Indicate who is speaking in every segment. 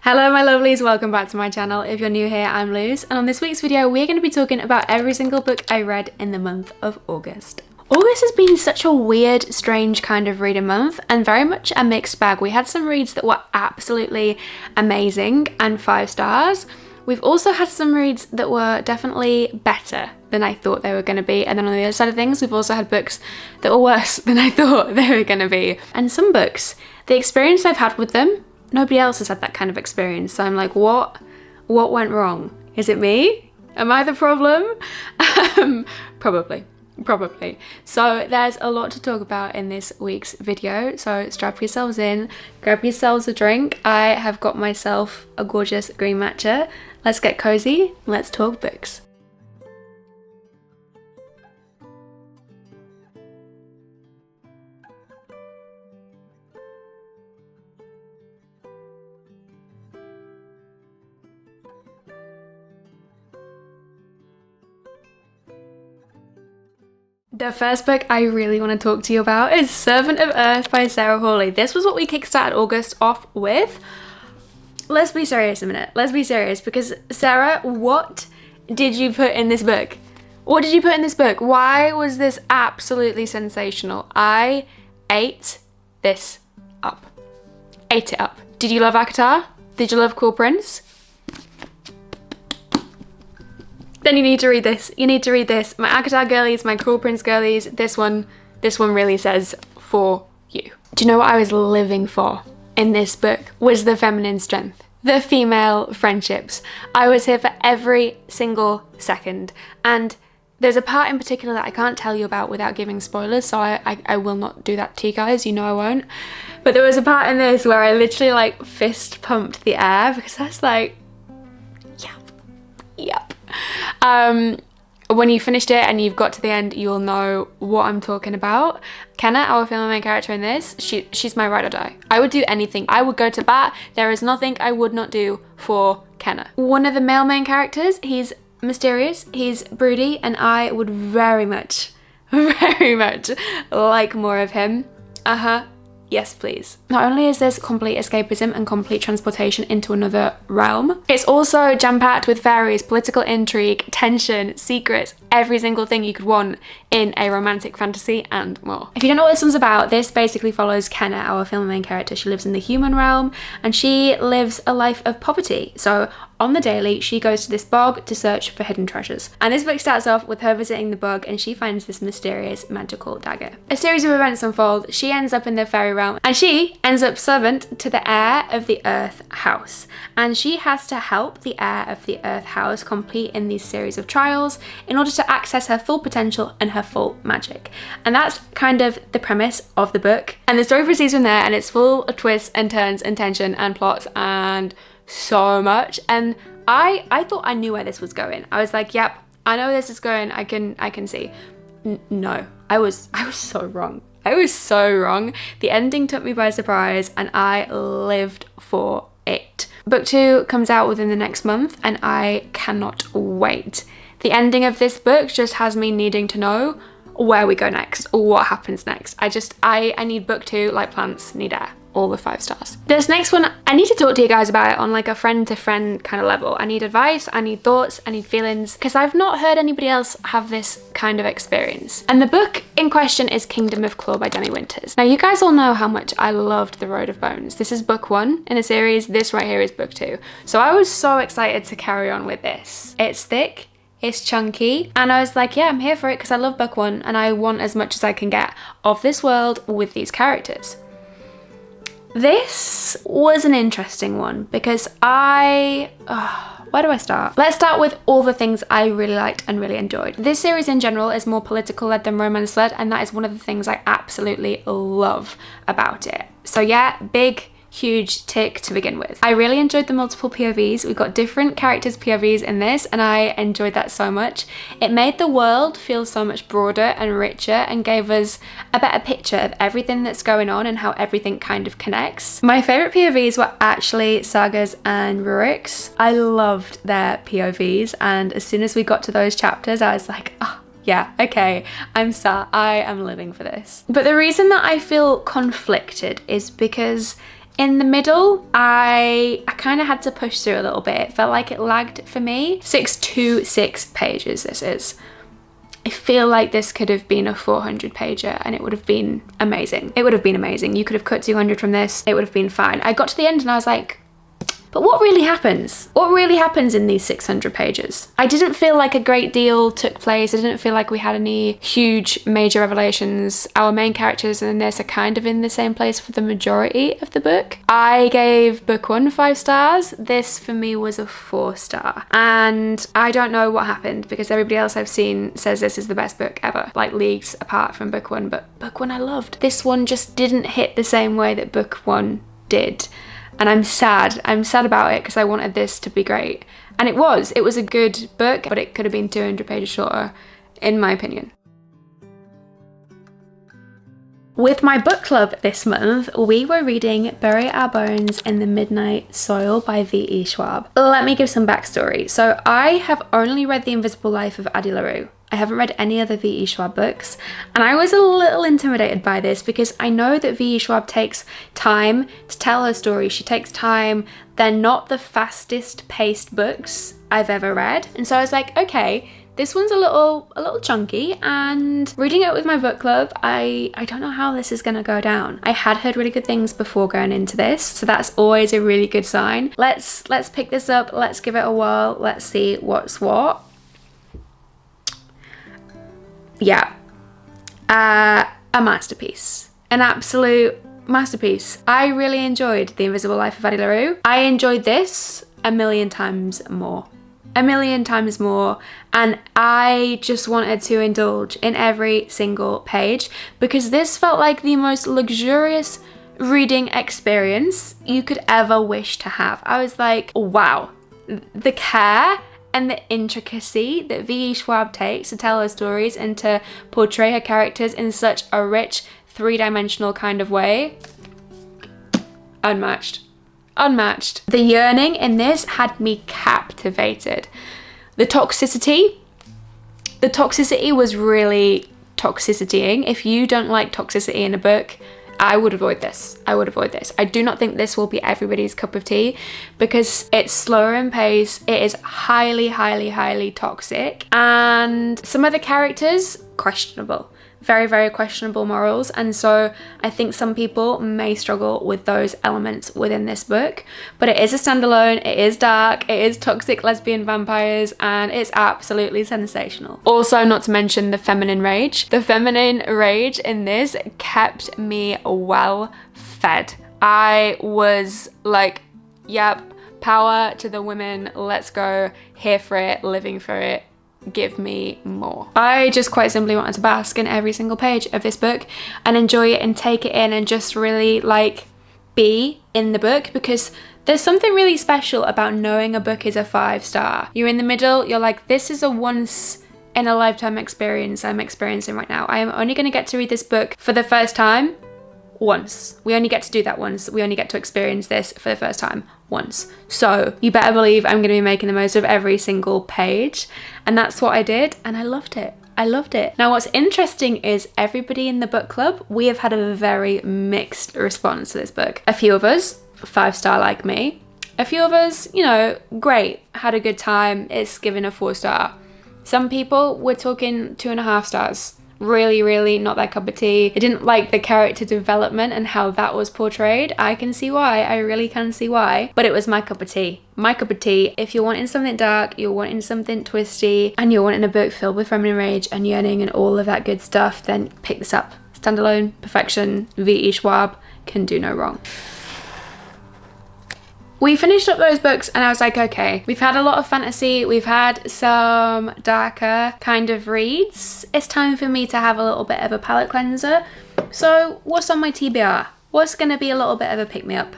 Speaker 1: Hello my lovelies, welcome back to my channel. If you're new here, I'm Luz, and on this week's video we're going to be talking about every single book I read in the month of August. August has been such a weird, strange kind of reading month and very much a mixed bag. We had some reads that were absolutely amazing and 5 stars. We've also had some reads that were definitely better than I thought they were going to be, and then on the other side of things we've also had books that were worse than I thought they were going to be. And some books, the experience I've had with them, nobody else has had that kind of experience, so I'm like, what went wrong? Is it me? Am I the problem? Probably. So there's a lot to talk about in this week's video, so strap yourselves in, grab yourselves a drink. I have got myself a gorgeous green matcha. Let's get cozy, let's talk books. The first book I really want to talk to you about is Servant of Earth by Sarah Hawley. This was what we kickstarted August off with. Let's be serious a minute. Let's be serious, because Sarah, what did you put in this book? What did you put in this book? Why was this absolutely sensational? I ate this up. Ate it up. Did you love Akatar? Did you love Cool Prince? Then you need to read this. You need to read this. My Akatar girlies, my Cruel Prince girlies, this one really says for you. Do you know what I was living for in this book? Was the feminine strength, the female friendships. I was here for every single second. And there's a part in particular that I can't tell you about without giving spoilers, so I will not do that to you guys, you know I won't. But there was a part in this where I literally like fist pumped the air because I was like, yep. When you finished it and you've got to the end, you'll know what I'm talking about. Kenna, our female main character in this, she's my ride or die. I would do anything. I would go to bat. There is nothing I would not do for Kenna. One of the male main characters, he's mysterious, he's broody, and I would very much like more of him. Yes, please. Not only is this complete escapism and complete transportation into another realm, it's also jam-packed with fairies, political intrigue, tension, secrets, every single thing you could want in a romantic fantasy and more. If you don't know what this one's about, this basically follows Kenna, our film main character. She lives in the human realm and she lives a life of poverty. So on the daily, she goes to this bog to search for hidden treasures. And this book starts off with her visiting the bog and she finds this mysterious magical dagger. A series of events unfold. She ends up in the fairy realm and she ends up servant to the heir of the Earth House. And she has to help the heir of the Earth House complete in these series of trials in order to access her full potential and her full magic. And that's kind of the premise of the book. And the story proceeds from there, and it's full of twists and turns and tension and plots and so much. And I thought I knew where this was going. I was like, yep, I know where this is going. I can see. No, I was so wrong. I was so wrong. The ending took me by surprise and I lived for it. Book 2 comes out within the next month and I cannot wait. The ending of this book just has me needing to know where we go next, or what happens next. I need book 2 like plants need air. All the 5 stars. This next one, I need to talk to you guys about it on like a friend to friend kind of level. I need advice, I need thoughts, I need feelings, because I've not heard anybody else have this kind of experience. And the book in question is Kingdom of Claw by Demi Winters. Now you guys all know how much I loved The Road of Bones. This is book 1 in the series, this right here is book 2. So I was so excited to carry on with this. It's thick, it's chunky, and I was like, yeah, I'm here for it because I love book 1 and I want as much as I can get of this world with these characters. This was an interesting one because where do I start? Let's start with all the things I really liked and really enjoyed. This series in general is more political led than romance led, and that is one of the things I absolutely love about it. So yeah, big, huge tick to begin with. I really enjoyed the multiple POVs. We've got different characters' POVs in this and I enjoyed that so much. It made the world feel so much broader and richer and gave us a better picture of everything that's going on and how everything kind of connects. My favourite POVs were actually Saga's and Rurik's. I loved their POVs, and as soon as we got to those chapters I was like, oh, yeah, okay, I'm sat, I am living for this. But the reason that I feel conflicted is because In the middle, I kind of had to push through a little bit. It felt like it lagged for me. 626 pages this is. I feel like this could have been a 400 pager and it would have been amazing. It would have been amazing. You could have cut 200 from this. It would have been fine. I got to the end and I was like, but what really happens? What really happens in these 600 pages? I didn't feel like a great deal took place. I didn't feel like we had any huge major revelations. Our main characters in this are kind of in the same place for the majority of the book. I gave book 1 5 stars. This for me was a 4-star. And I don't know what happened because everybody else I've seen says this is the best book ever, like leagues apart from book 1, but book 1 I loved. This one just didn't hit the same way that book 1 did. And I'm sad about it because I wanted this to be great. And it was a good book, but it could have been 200 pages shorter, in my opinion. With my book club this month, we were reading Bury Our Bones in the Midnight Soil by V.E. Schwab. Let me give some backstory. So I have only read The Invisible Life of Addie LaRue. I haven't read any other V.E. Schwab books, and I was a little intimidated by this because I know that V.E. Schwab takes time to tell her story. She takes time. They're not the fastest paced books I've ever read. And so I was like, okay, this one's a little chunky, and reading it with my book club, I don't know how this is gonna go down. I had heard really good things before going into this, so that's always a really good sign. Let's pick this up, let's give it a whirl, let's see what's what. Yeah, a masterpiece, an absolute masterpiece. I really enjoyed The Invisible Life of Addie LaRue. I enjoyed this a million times more, and I just wanted to indulge in every single page because this felt like the most luxurious reading experience you could ever wish to have. I was like, wow, the care and the intricacy that V.E. Schwab takes to tell her stories and to portray her characters in such a rich, three-dimensional kind of way. Unmatched. The yearning in this had me captivated. The toxicity was really toxicitying. If you don't like toxicity in a book, I would avoid this. I do not think this will be everybody's cup of tea because it's slower in pace. It is highly, highly, highly toxic. And some of the characters, questionable. Very, very questionable morals. And so I think some people may struggle with those elements within this book. But it is a standalone, it is dark, it is toxic lesbian vampires, and it's absolutely sensational. Also, not to mention the feminine rage. The feminine rage in this kept me well fed. I was like, yep, power to the women, let's go, here for it, living for it. Give me more. I just quite simply wanted to bask in every single page of this book and enjoy it and take it in and just really like be in the book because there's something really special about knowing a book is a 5-star. You're in the middle, you're like, this is a once in a lifetime experience I'm experiencing right now. I am only going to get to read this book for the first time once. We only get to do that once. We only get to experience this for the first time once. So you better believe I'm going to be making the most of every single page. And that's what I did. And I loved it. Now what's interesting is everybody in the book club, we have had a very mixed response to this book. A few of us, 5-star like me. A few of us, you know, great, had a good time. It's given a 4-star. Some people, we're talking 2.5 stars. Really, really not their cup of tea. I didn't like the character development and how that was portrayed. I can see why. I really can see why. But it was my cup of tea. My cup of tea. If you're wanting something dark, you're wanting something twisty, and you're wanting a book filled with feminine rage and yearning and all of that good stuff, then pick this up. Standalone, perfection, V.E. Schwab, can do no wrong. We finished up those books and I was like, okay, we've had a lot of fantasy, we've had some darker kind of reads. It's time for me to have a little bit of a palate cleanser. So what's on my TBR? What's gonna be a little bit of a pick-me-up?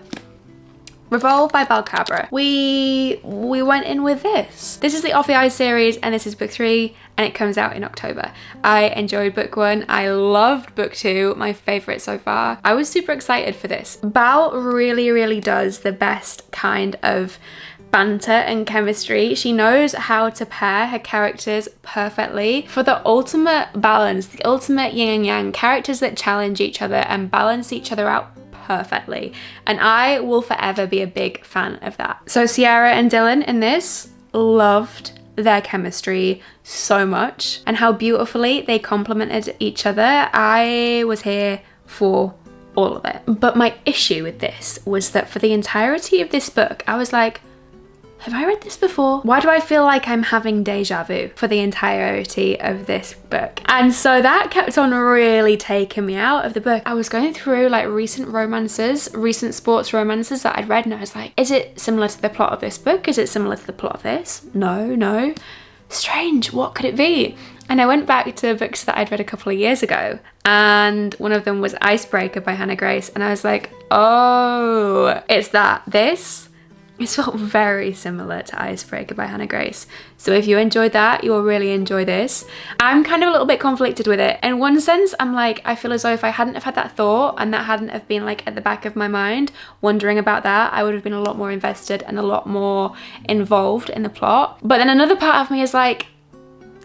Speaker 1: Revolve by Balcabra. We went in with this. This is the Off the Eyes series and this is book 3 and it comes out in October. I enjoyed book 1. I loved book 2, my favorite so far. I was super excited for this. Bal really, really does the best kind of banter and chemistry. She knows how to pair her characters perfectly for the ultimate balance, the ultimate yin and yang, characters that challenge each other and balance each other out perfectly. And I will forever be a big fan of that. So Sierra and Dylan in this, loved their chemistry so much and how beautifully they complemented each other. I was here for all of it. But my issue with this was that for the entirety of this book, I was like, have I read this before? Why do I feel like I'm having deja vu for the entirety of this book? And so that kept on really taking me out of the book. I was going through like recent romances, recent sports romances that I'd read, and I was like, is it similar to the plot of this book? Is it similar to the plot of this? No. Strange, what could it be? And I went back to books that I'd read a couple of years ago, and one of them was Icebreaker by Hannah Grace, and I was like, oh, it's that. It felt very similar to Icebreaker by Hannah Grace. So if you enjoyed that, you will really enjoy this. I'm kind of a little bit conflicted with it. In one sense, I'm like, I feel as though if I hadn't have had that thought and that hadn't have been like at the back of my mind, wondering about that, I would have been a lot more invested and a lot more involved in the plot. But then another part of me is like,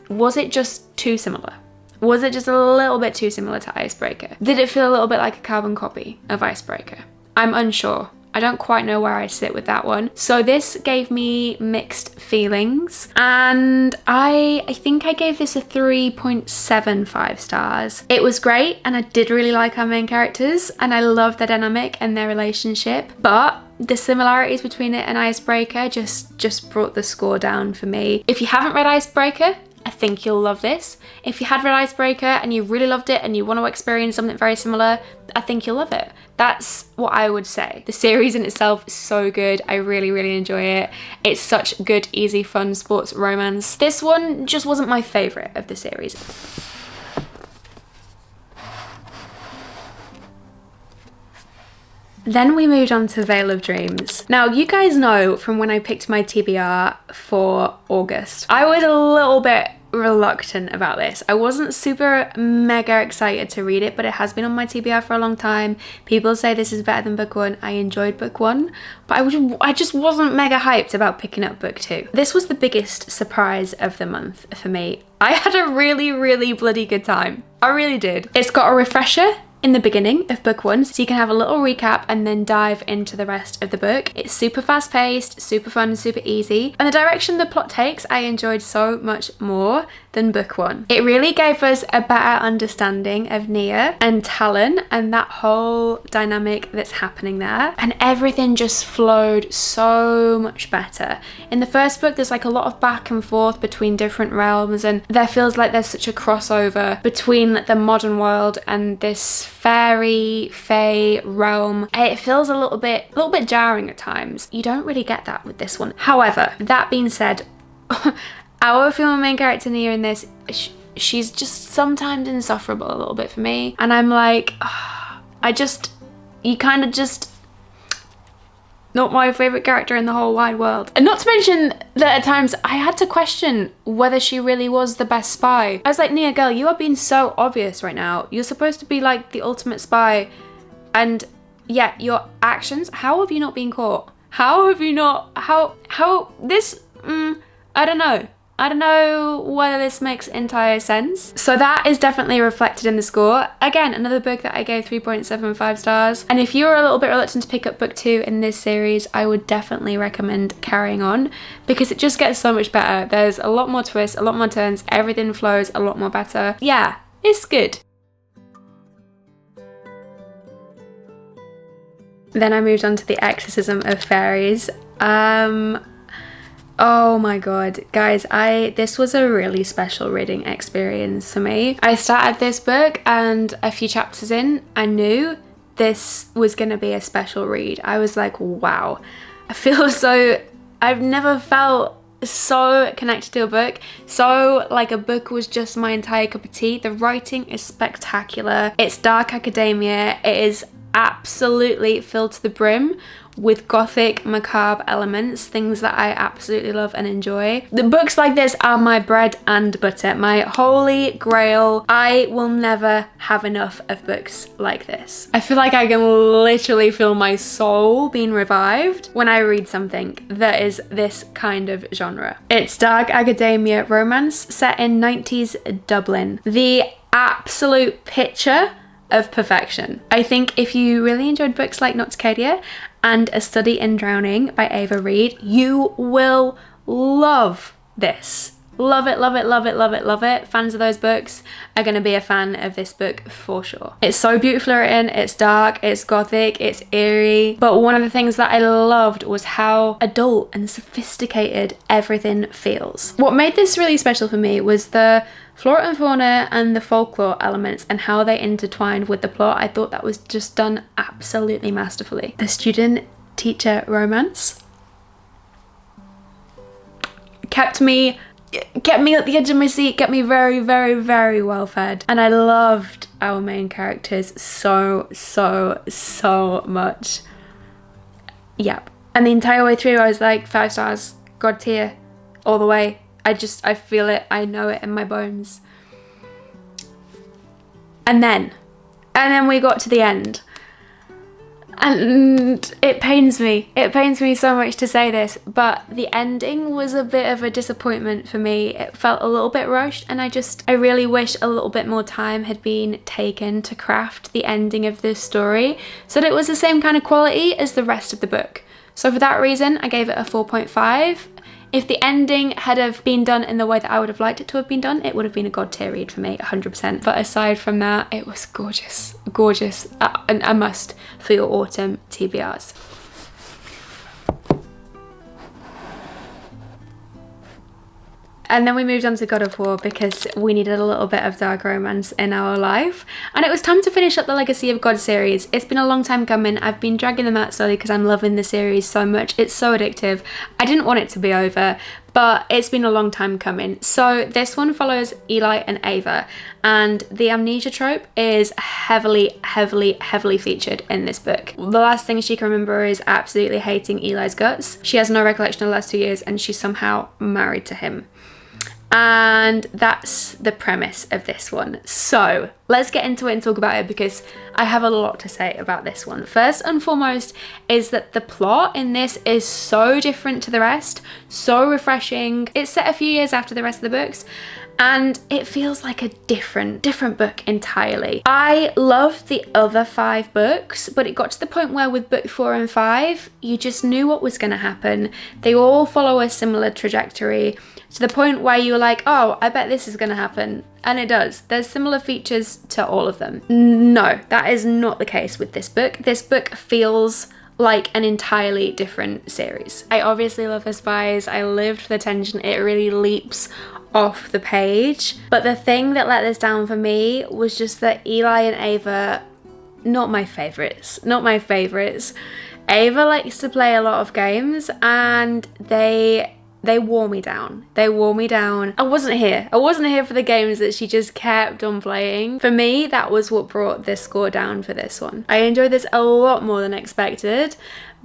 Speaker 1: was it just too similar? Was it just a little bit too similar to Icebreaker? Did it feel a little bit like a carbon copy of Icebreaker? I'm unsure. I don't quite know where I sit with that one. So this gave me mixed feelings, and I think I gave this a 3.75 stars. It was great, and I did really like our main characters, and I love their dynamic and their relationship, but the similarities between it and Icebreaker just brought the score down for me. If you haven't read Icebreaker, I think you'll love this. If you had read Icebreaker and you really loved it and you want to experience something very similar, I think you'll love it. That's what I would say. The series in itself is so good. I really enjoy it. It's such good, easy, fun sports romance. This one just wasn't my favorite of the series. Then we moved on to Vale of Dreams. Now, you guys know from when I picked my TBR for August, I was a little bit reluctant about this. I wasn't super mega excited to read it, but it has been on my TBR for a long time. People say this is better than book one. I enjoyed book one, but I just wasn't mega hyped about picking up book two. This was the biggest surprise of the month for me. I had a really bloody good time. I really did. It's got a refresher in the beginning of book one, so you can have a little recap and then dive into the rest of the book. It's super fast paced, super fun, super easy, and the direction the plot takes I enjoyed so much more than book one. It really gave us a better understanding of Nia and Talon and that whole dynamic that's happening there, and everything just flowed so much better. In the first book, there's like a lot of back and forth between different realms, and there feels like there's such a crossover between the modern world and this fairy, fae realm. It feels a little bit jarring at times. You don't really get that with this one. However, that being said, our female main character Nia in this, she's just sometimes insufferable a little bit for me, and I'm like, you kind of just not my favorite character in the whole wide world. And not to mention that at times I had to question whether she really was the best spy. I was like, Nia girl, you are being so obvious right now. You're supposed to be like the ultimate spy, and yet your actions, how have you not been caught? How have you not, I don't know whether this makes entire sense. So that is definitely reflected in the score. Again, another book that I gave 3.75 stars. And if you're a little bit reluctant to pick up book two in this series, I would definitely recommend carrying on, because it just gets so much better. There's a lot more twists, a lot more turns, everything flows a lot more better. Yeah, it's good. Then I moved on to the Exorcism of Fairies. Oh my god, guys, this was a really special reading experience for me. I started this book, and a few chapters in, I knew this was gonna be a special read. I was like, wow, I feel so, I've never felt so connected to a book, so like a book was just my entire cup of tea. The writing is spectacular. It's dark academia. It is absolutely filled to the brim with gothic, macabre elements, things that I absolutely love and enjoy. The books like this are my bread and butter, my holy grail. I will never have enough of books like this. I feel like I can literally feel my soul being revived when I read something that is this kind of genre. It's dark academia romance set in 90s Dublin. The absolute picture of perfection. I think if you really enjoyed books like Nocticadia and A Study in Drowning by Ava Reid, you will love this. Love it, love it, love it, love it, love it. Fans of those books are going to be a fan of this book for sure. It's so beautifully written, it's dark, it's gothic, it's eerie. But one of the things that I loved was how adult and sophisticated everything feels. What made this really special for me was the flora and fauna and the folklore elements and how they intertwined with the plot. I thought that was just done absolutely masterfully. The student-teacher romance kept me at the edge of my seat, kept me very, very, very well fed. And I loved our main characters so, so, so much. Yep. And the entire way through I was like, 5 stars, God tier, all the way. I feel it, I know it in my bones. And then we got to the end. And it pains me so much to say this, but the ending was a bit of a disappointment for me. It felt a little bit rushed, and I really wish a little bit more time had been taken to craft the ending of this story so that it was the same kind of quality as the rest of the book. So for that reason, I gave it a 4.5. If the ending had have been done in the way that I would have liked it to have been done, it would have been a God tier read for me, 100%. But aside from that, it was gorgeous, gorgeous, and a must for your autumn TBRs. And then we moved on to God of War because we needed a little bit of dark romance in our life. And it was time to finish up the Legacy of God series. It's been a long time coming. I've been dragging them out slowly because I'm loving the series so much. It's so addictive. I didn't want it to be over, but it's been a long time coming. So this one follows Eli and Ava, and the amnesia trope is heavily, heavily, heavily featured in this book. The last thing she can remember is absolutely hating Eli's guts. She has no recollection of the last 2 years, and she's somehow married to him. And that's the premise of this one. So let's get into it and talk about it because I have a lot to say about this one. First and foremost is that the plot in this is so different to the rest, so refreshing. It's set a few years after the rest of the books, and it feels like a different book entirely. I loved the other 5 books, but it got to the point where with book 4 and 5, you just knew what was going to happen. They all follow a similar trajectory, to the point where you were like, oh, I bet this is going to happen. And it does. There's similar features to all of them. No, that is not the case with this book. This book feels like an entirely different series. I obviously love The Spies. I lived for the tension. It really leaps off the page. But the thing that let this down for me was just that Eli and Ava, not my favorites. Ava likes to play a lot of games, and they wore me down. They wore me down. I wasn't here for the games that she just kept on playing. For me, that was what brought this score down for this one. I enjoyed this a lot more than expected,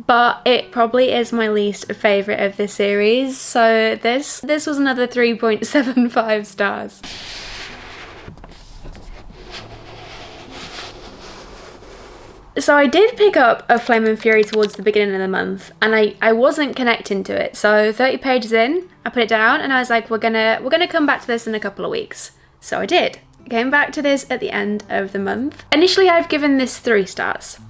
Speaker 1: but it probably is my least favorite of the series. So this was another 3.75 stars. So I did pick up A Flame and Fury towards the beginning of the month, and I wasn't connecting to it. So 30 pages in, I put it down and I was like, we're gonna come back to this in a couple of weeks. So I did. I came back to this at the end of the month. Initially, I've given this 3 stars.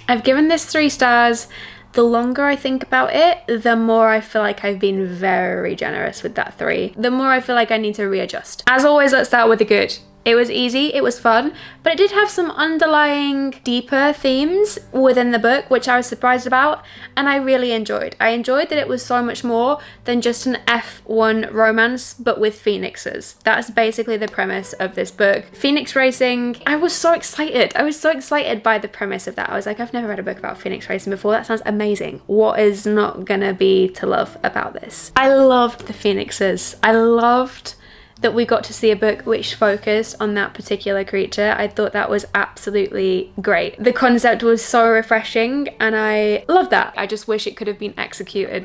Speaker 1: The longer I think about it, the more I feel like I've been very generous with that 3. The more I feel like I need to readjust. As always, let's start with the good. It was easy, it was fun, but it did have some underlying deeper themes within the book, which I was surprised about, and I really enjoyed. I enjoyed that it was so much more than just an F1 romance, but with phoenixes. That's basically the premise of this book. Phoenix racing, I was so excited. I was so excited by the premise of that. I was like, I've never read a book about phoenix racing before. That sounds amazing. What is not gonna be to love about this? I loved the phoenixes. I loved that we got to see a book which focused on that particular creature. I thought that was absolutely great. The concept was so refreshing, and I love that. I just wish it could have been executed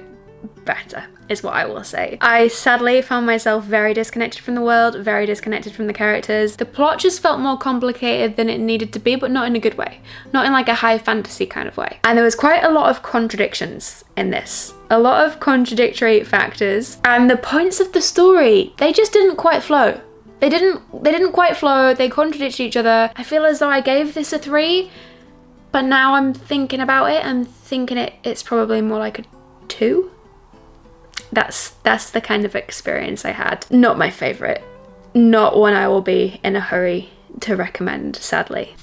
Speaker 1: better, is what I will say. I sadly found myself very disconnected from the world, very disconnected from the characters. The plot just felt more complicated than it needed to be, but not in a good way. Not in like a high fantasy kind of way. And there was quite a lot of contradictions in this. A lot of contradictory factors, and the points of the story, they just didn't quite flow. They didn't quite flow, they contradicted each other. I feel as though I gave this a 3, but now I'm thinking about it, I'm thinking it's probably more like a 2. That's the kind of experience I had. Not my favourite. Not one I will be in a hurry to recommend, sadly.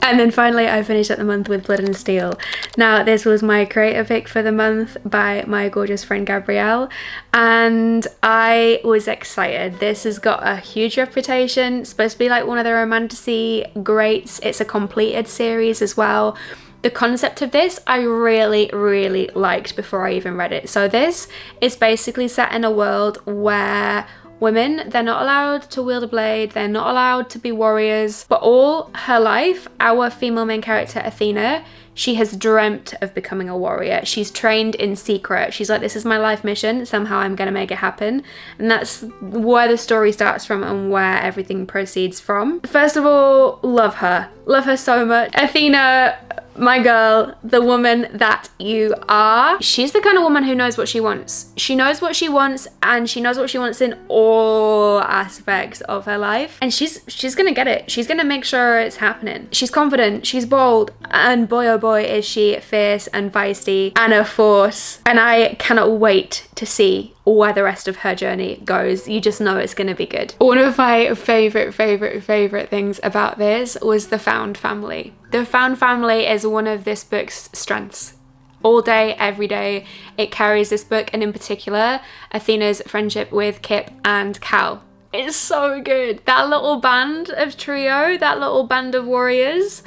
Speaker 1: And then finally I finished up the month with Blood and Steel. Now this was my creator pick for the month by my gorgeous friend Gabrielle, and I was excited. This has got a huge reputation. It's supposed to be like one of the romantasy greats. It's a completed series as well. The concept of this I really, really liked before I even read it. So this is basically set in a world where women, they're not allowed to wield a blade, they're not allowed to be warriors, but all her life, our female main character Athena, she has dreamt of becoming a warrior. She's trained in secret. She's like, this is my life mission, somehow I'm gonna make it happen. And that's where the story starts from and where everything proceeds from. First of all, love her so much. Athena, my girl, the woman that you are. She's the kind of woman who knows what she wants. She knows what she wants, and she knows what she wants in all aspects of her life. And she's gonna get it. She's gonna make sure it's happening. She's confident, she's bold, and boy oh boy is she fierce and feisty and a force. And I cannot wait to see where the rest of her journey goes. You just know it's gonna be good. One of my favorite things about this was the found family. The found family is one of this book's strengths. All day, every day, it carries this book, and in particular, Athena's friendship with Kip and Cal. It's so good. That little band of trio, that little band of warriors,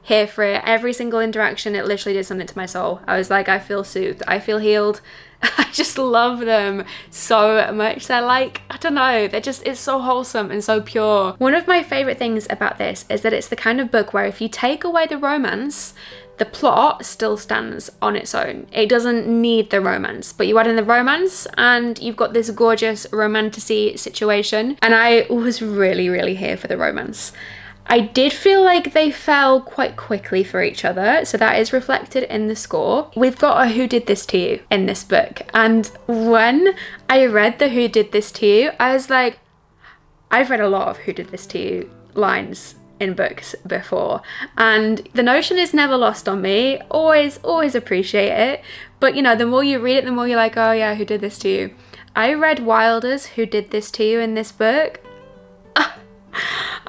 Speaker 1: here for it. Every single interaction, it literally did something to my soul. I was like, I feel soothed, I feel healed. I just love them so much. They're like, I don't know, it's so wholesome and so pure. One of my favorite things about this is that it's the kind of book where if you take away the romance, the plot still stands on its own. It doesn't need the romance, but you add in the romance and you've got this gorgeous romantasy situation. And I was really, really here for the romance. I did feel like they fell quite quickly for each other, so that is reflected in the score. We've got a Who Did This To You in this book, and when I read the Who Did This To You, I was like, I've read a lot of Who Did This To You lines in books before, and the notion is never lost on me. Always appreciate it, but you know, the more you read it, the more you're like, oh yeah, who did this to you? I read Wilder's Who Did This To You in this book.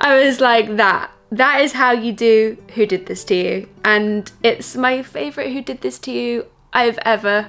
Speaker 1: I was like, that is how you do Who Did This To You, and it's my favorite Who Did This To You I've ever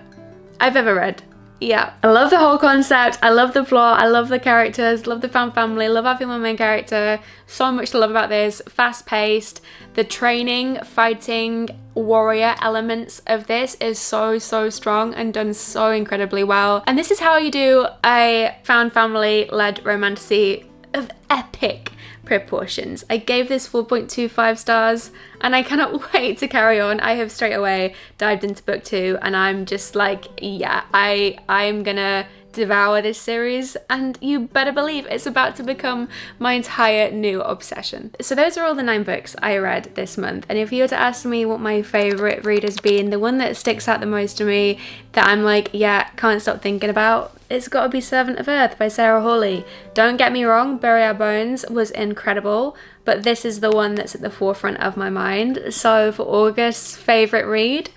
Speaker 1: read. Yeah, I love the whole concept, I love the plot, I love the characters, love the found family, love our female main character. So much to love about this. Fast paced, the training, fighting, warrior elements of this is so strong and done so incredibly well. And this is how you do a found family led romantasy of epic proportions. I gave this 4.25 stars and I cannot wait to carry on. I have straight away dived into book 2 and I'm just like, yeah, I'm gonna devour this series, and you better believe it's about to become my entire new obsession. So those are all the 9 books I read this month, and if you were to ask me what my favourite read has been, the one that sticks out the most to me, that I'm like, yeah, can't stop thinking about, it's got to be Servant of Earth by Sarah Hawley. Don't get me wrong, Bury Our Bones was incredible, but this is the one that's at the forefront of my mind. So for August's favourite read,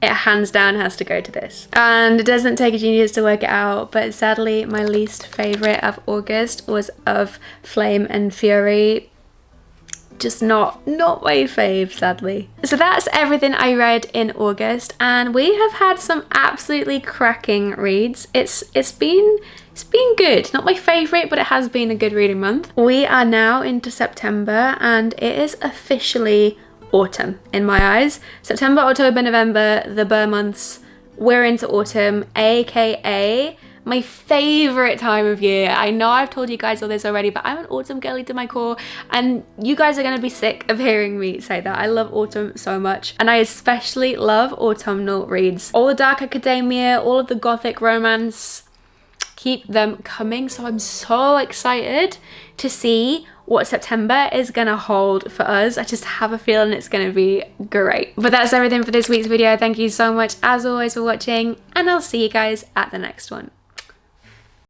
Speaker 1: it hands down has to go to this. And it doesn't take a genius to work it out, but sadly my least favourite of August was Of Flame and Fury. Just not my fave, sadly. So that's everything I read in August, and we have had some absolutely cracking reads. It's been good. Not my favourite, but it has been a good reading month. We are now into September and it is officially autumn in my eyes. September, October, November, the Burr months, we're into autumn, aka my favourite time of year. I know I've told you guys all this already, but I'm an autumn girly to my core, and you guys are gonna be sick of hearing me say that. I love autumn so much, and I especially love autumnal reads. All the dark academia, all of the gothic romance, keep them coming. So I'm so excited to see what September is gonna hold for us. I just have a feeling it's gonna be great. But that's everything for this week's video. Thank you so much as always for watching, and I'll see you guys at the next one.